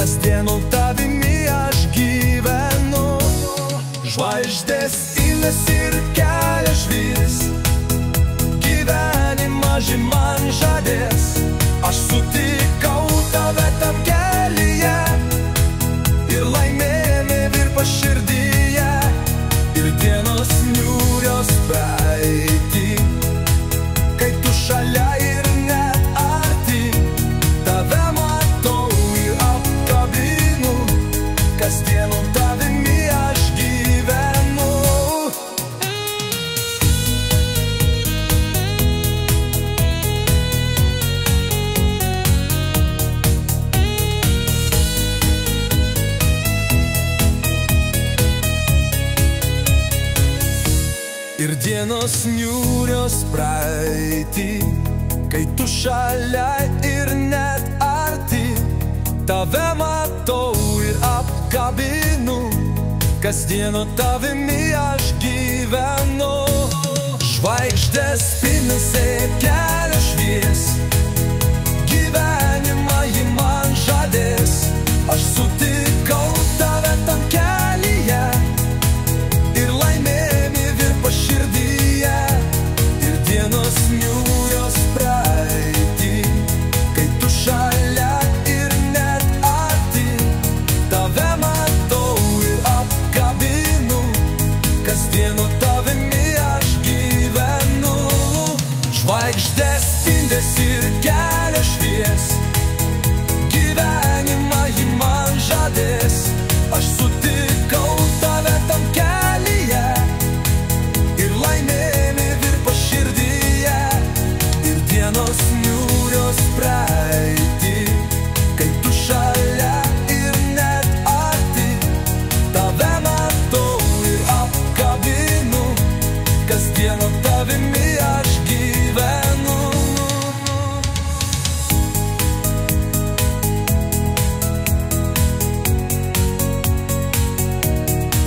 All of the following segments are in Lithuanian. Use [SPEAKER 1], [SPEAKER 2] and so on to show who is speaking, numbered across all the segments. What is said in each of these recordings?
[SPEAKER 1] kasdienų tavimi aš gyvenu. Žvaigždės imasi ir kelia švies, gyvenimą man žadės. Aš sutikau tave tam kelyje ir laimėjame virpa širdyje. Ir dienos niūrios praeitį, kai tu šalia ir net arti, tave matau ir apkabinu, kasdienų tavimi aš gyvenu. Ir dienos niūrios praeitį, kai tu šalia ir net arti, tave matau ir apkabinu, kasdienų tavimi aš gyvenu. Žvaigždės spinasi kelia švies, gyvenimą ji man žadės. Aš sutikau tave tam kelyje ir laimėjami virpa širdyje. Ir dienos niūrios praeitį, kai tu šalia ir net arti, tave matau ir apkabinu, kasdienų tavimi aš gyvenu. Žvaigždės spindesi ir kelia švies, gyvenimą ji man žadės. Aš sutikau tave tam kelyje ir laimėjami virpa širdyje. Ir dienos niūrios praeitį, kai tu šalia ir net arti, tave matau ir apkabinu, kasdienų tavimi aš gyvenu.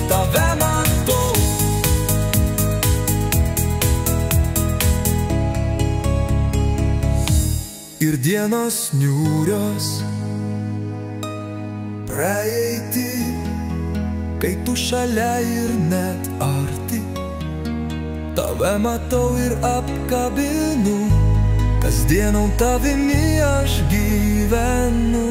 [SPEAKER 1] Tave matau ir dienos niūrios praeitį, kai tu šalia ir net arti, tave matau ir apkabinu, kasdienų tavimi aš gyvenu.